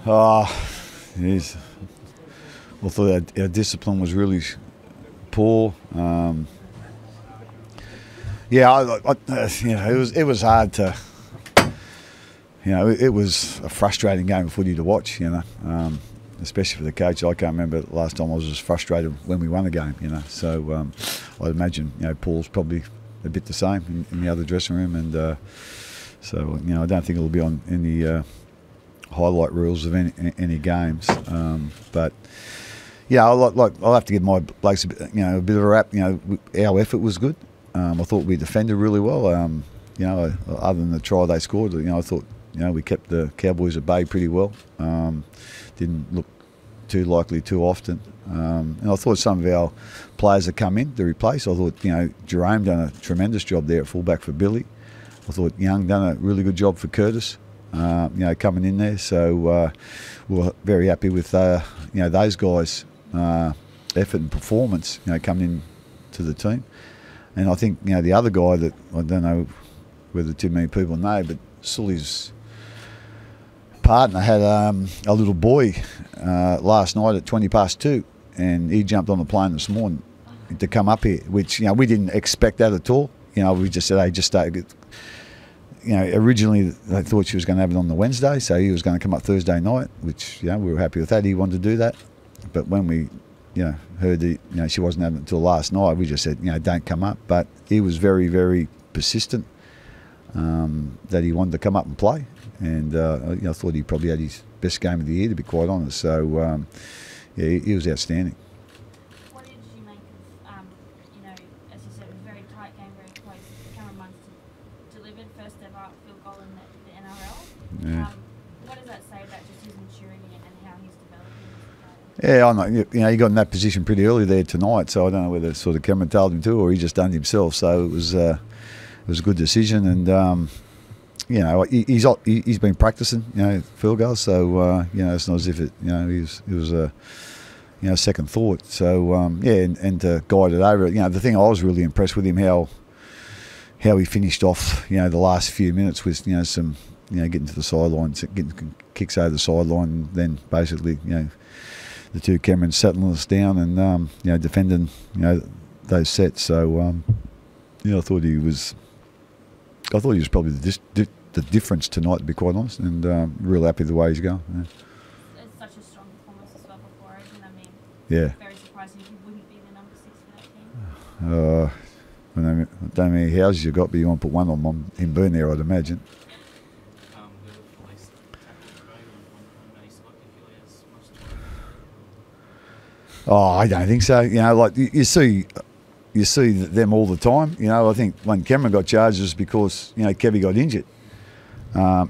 Yes. I thought our discipline was really poor. It was hard to. It was a frustrating game of footy to watch. Especially for the coach. I can't remember the last time I was as frustrated when we won a game. So I'd imagine Paul's probably a bit the same in the other dressing room, and so I don't think it'll be on any highlight reels of any games. But yeah, I'll have to give my blokes a bit of a rap. Our effort was good. I thought we defended really well. Other than the try they scored, I thought we kept the Cowboys at bay pretty well. Didn't look too likely too often. And I thought some of our players that come in to replace, I thought Jerome done a tremendous job there at fullback for Billy. I thought Young done a really good job for Curtis. Coming in there, so we're very happy with those guys' effort and performance coming in to the team. And I think the other guy that I don't know whether too many people know, but Sully's partner had a little boy last night at 2:20, and he jumped on the plane this morning to come up here, which we didn't expect that at all. We just said, hey, just start. Originally they thought she was going to have it on the Wednesday, so he was going to come up Thursday night, which we were happy with that. He wanted to do that, but when we heard that she wasn't having it until last night, we just said don't come up. But he was very, very persistent that he wanted to come up and play, and I thought he probably had his best game of the year, to be quite honest. So he was outstanding. What did you make of as you said, it was a very tight game, very close. Cameron Munster delivered first ever field goal in the NRL. Yeah. What does that say about just his maturity and how he's developing as a Yeah, player? I know. He got in that position pretty early there tonight, so I don't know whether sort of Cameron told him to or he just done it himself. So it was a good decision, and he's been practicing field goals, so it's not as if it was a second thought. So and to guide it over. The thing I was really impressed with him how he finished off the last few minutes with some getting to the sideline, getting kicks over the sideline, and then basically the two Camerons settling us down and defending those sets. So I thought he was probably the difference tonight, to be quite honest, and real happy the way he's going. Yeah. It's such a strong performance as well before Origin. I mean, yeah. Very surprising if you wouldn't be the number 6 for that team. I don't know how many houses you got, but you want to put one on him being there, I'd imagine. I don't think so. Like you see them all the time. I think when Cameron got charged, it was because Kevy got injured.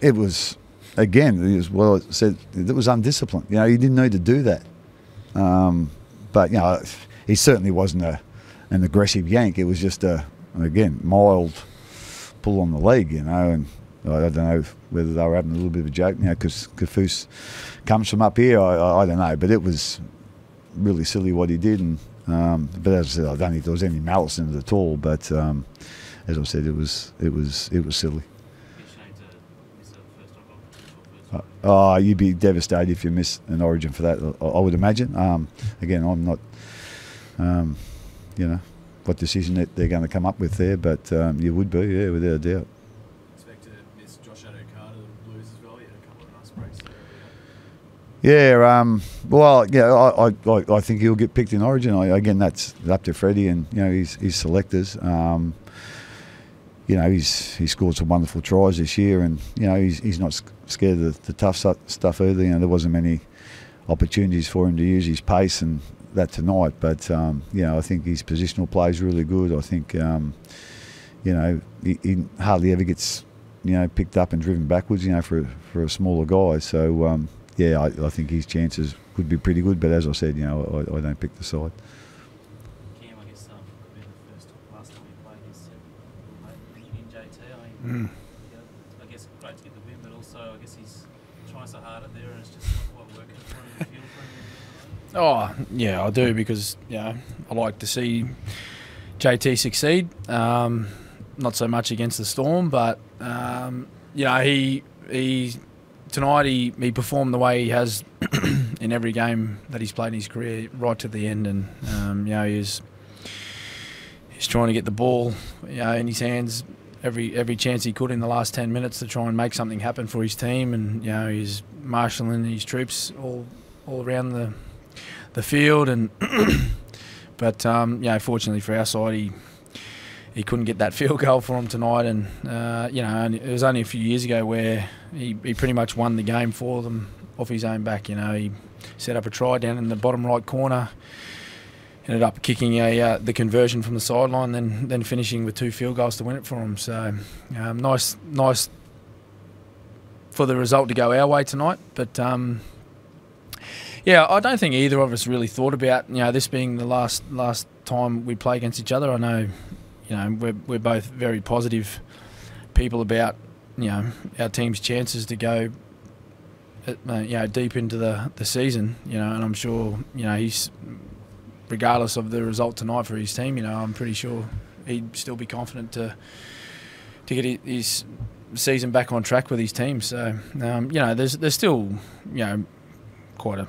It was it was undisciplined. He didn't need to do that. But he certainly wasn't an aggressive yank. It was just mild pull on the leg. And I don't know whether they were having a little bit of a joke. Because Kafus comes from up here. I don't know, but it was really silly what he did. And but as I said, I don't think there was any malice in it at all. But as I said, it was silly. You'd be devastated if you miss an Origin for that, I would imagine. Again, I'm not, what decision that they're going to come up with there, but you would be, yeah, without a doubt. Expect to miss Josh Adokar to the Blues as well. He had a couple of nice breaks there. I think he'll get picked in Origin. Again, that's up to Freddie and his selectors. He scored some wonderful tries this year, and he's not scared of the tough stuff either. There wasn't many opportunities for him to use his pace and that tonight, but I think his positional play is really good. I think he hardly ever gets picked up and driven backwards. For a smaller guy. So I think his chances would be pretty good. But as I said, I don't pick the side. Cam, I guess last time we played against in JT, I guess great to get the win, but also I guess he's trying so hard up there and it's just not quite working for him in the field for him. Oh, yeah, I do, because I like to see JT succeed. Not so much against the Storm, but he tonight he performed the way he has in every game that he's played in his career, right to the end, and he's trying to get the ball in his hands every chance he could in the last 10 minutes to try and make something happen for his team, and he's marshalling his troops all around the field, and but fortunately for our side, he couldn't get that field goal for him tonight, and it was only a few years ago where he pretty much won the game for them off his own back. He set up a try down in the bottom right corner, ended up kicking the conversion from the sideline, then finishing with 2 field goals to win it for him. So nice for the result to go our way tonight, but I don't think either of us really thought about this being the last time we play against each other. I know we're both very positive people about our team's chances to go deep into the season, and I'm sure he's, regardless of the result tonight for his team, I'm pretty sure he'd still be confident to get his season back on track with his team. So there's still quite a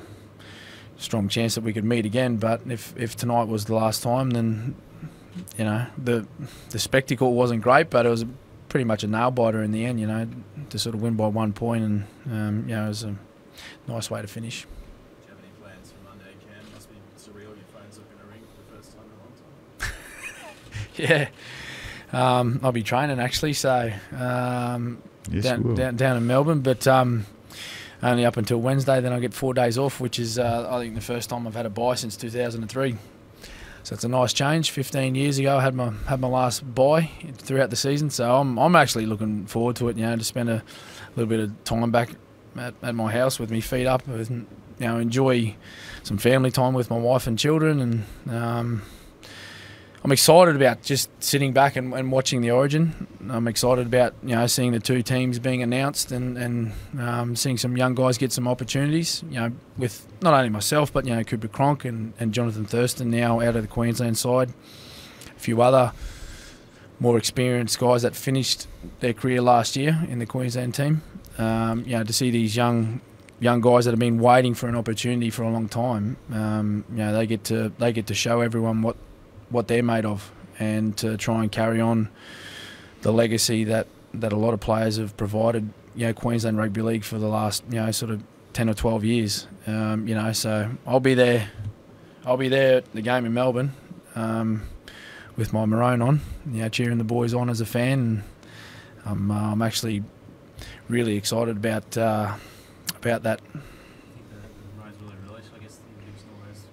strong chance that we could meet again, but if tonight was the last time, then the spectacle wasn't great, but it was pretty much a nail biter in the end, to sort of win by 1 point, and it was a nice way to finish. Do you have any plans for Monday, Cam? Must be surreal. Your phone's looking a ring for the first time in a long time. Yeah, I'll be training actually, so Yes, down in Melbourne, but only up until Wednesday. Then I get 4 days off, which is I think the first time I've had a bye since 2003. So it's a nice change. 15 years ago, I had my last bye throughout the season, so I'm actually looking forward to it. To spend a little bit of time back at my house with me feet up, and enjoy some family time with my wife and children, and I'm excited about just sitting back and watching the Origin. I'm excited about seeing the 2 teams being announced, and seeing some young guys get some opportunities. With not only myself, but Cooper Cronk and Jonathan Thurston now out of the Queensland side. A few other more experienced guys that finished their career last year in the Queensland team. To see these young guys that have been waiting for an opportunity for a long time. They get to show everyone what they're made of, and to try and carry on the legacy that a lot of players have provided Queensland Rugby League for the last sort of 10 or 12 years. So I'll be there at the game in Melbourne with my maroon on, cheering the boys on as a fan, and I'm actually really excited about that. I think the Maroons really released, I guess, the Indians and all those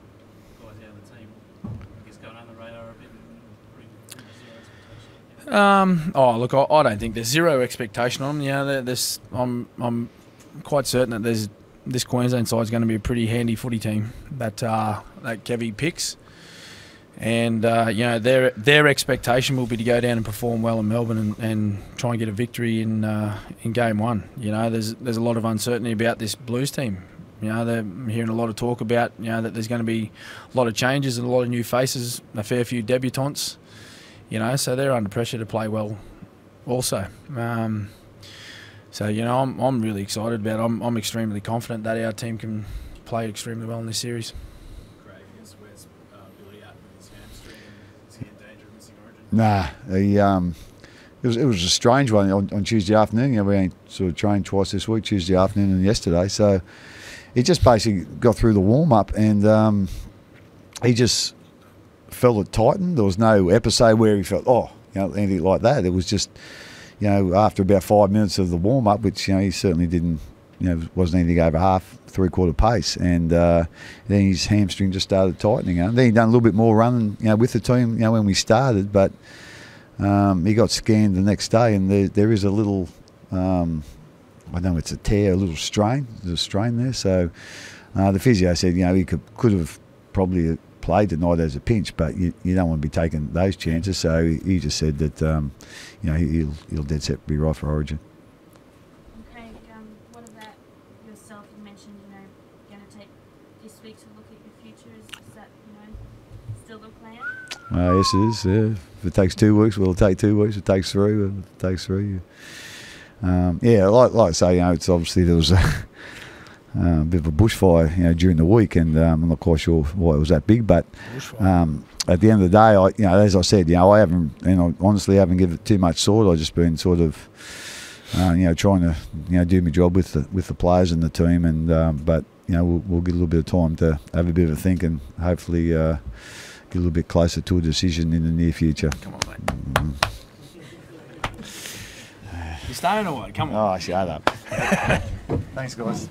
guys out of the team, I guess, going under the radar a bit, and pretty much zero expectation. Look, I don't think there's zero expectation on them. I'm quite certain that this Queensland side is going to be a pretty handy footy team that Kevy picks, and their expectation will be to go down and perform well in Melbourne and try and get a victory in game 1. There's a lot of uncertainty about this Blues team. They're hearing a lot of talk about that there's going to be a lot of changes and a lot of new faces, a fair few debutants. So they're under pressure to play well also. So I'm really excited about it. I'm extremely confident that our team can play extremely well in this series. Craig, I guess, where's Billy at with his hamstring? Is he in danger of missing Origin? Nah, it was a strange one on Tuesday afternoon. We only sort of trained twice this week, Tuesday afternoon and yesterday. So he just basically got through the warm-up, and he just felt it tightened. There was no episode where he felt, anything like that. It was just, after about 5 minutes of the warm-up, which, he certainly didn't, wasn't anything over half, 3/4 pace, and then his hamstring just started tightening. And then he done a little bit more running, with the team, when we started, but he got scanned the next day, and there is a little, I know it's a tear, a little strain. There's a strain there. So the physio said, he could have probably played tonight as a pinch, but you don't want to be taking those chances. So he just said that, he'll dead set be right for Origin. Okay, what about yourself? You mentioned, going to take this week to look at your future. Is that, still the plan? Yes, it is. Yeah. If it takes 2 weeks, we'll take 2 weeks. If it takes 3, well, it takes 3. yeah, like I say, it's obviously there was a bit of a bushfire, during the week, and I'm not quite sure why it was that big, but at the end of the day, as I said, I haven't, honestly haven't given it too much thought. I've just been sort of, trying to, do my job with the players and the team, and but we'll get a little bit of time to have a bit of a think, and hopefully get a little bit closer to a decision in the near future. Come on, mate. You staying or what? Come on. Oh, shut up. Thanks, guys.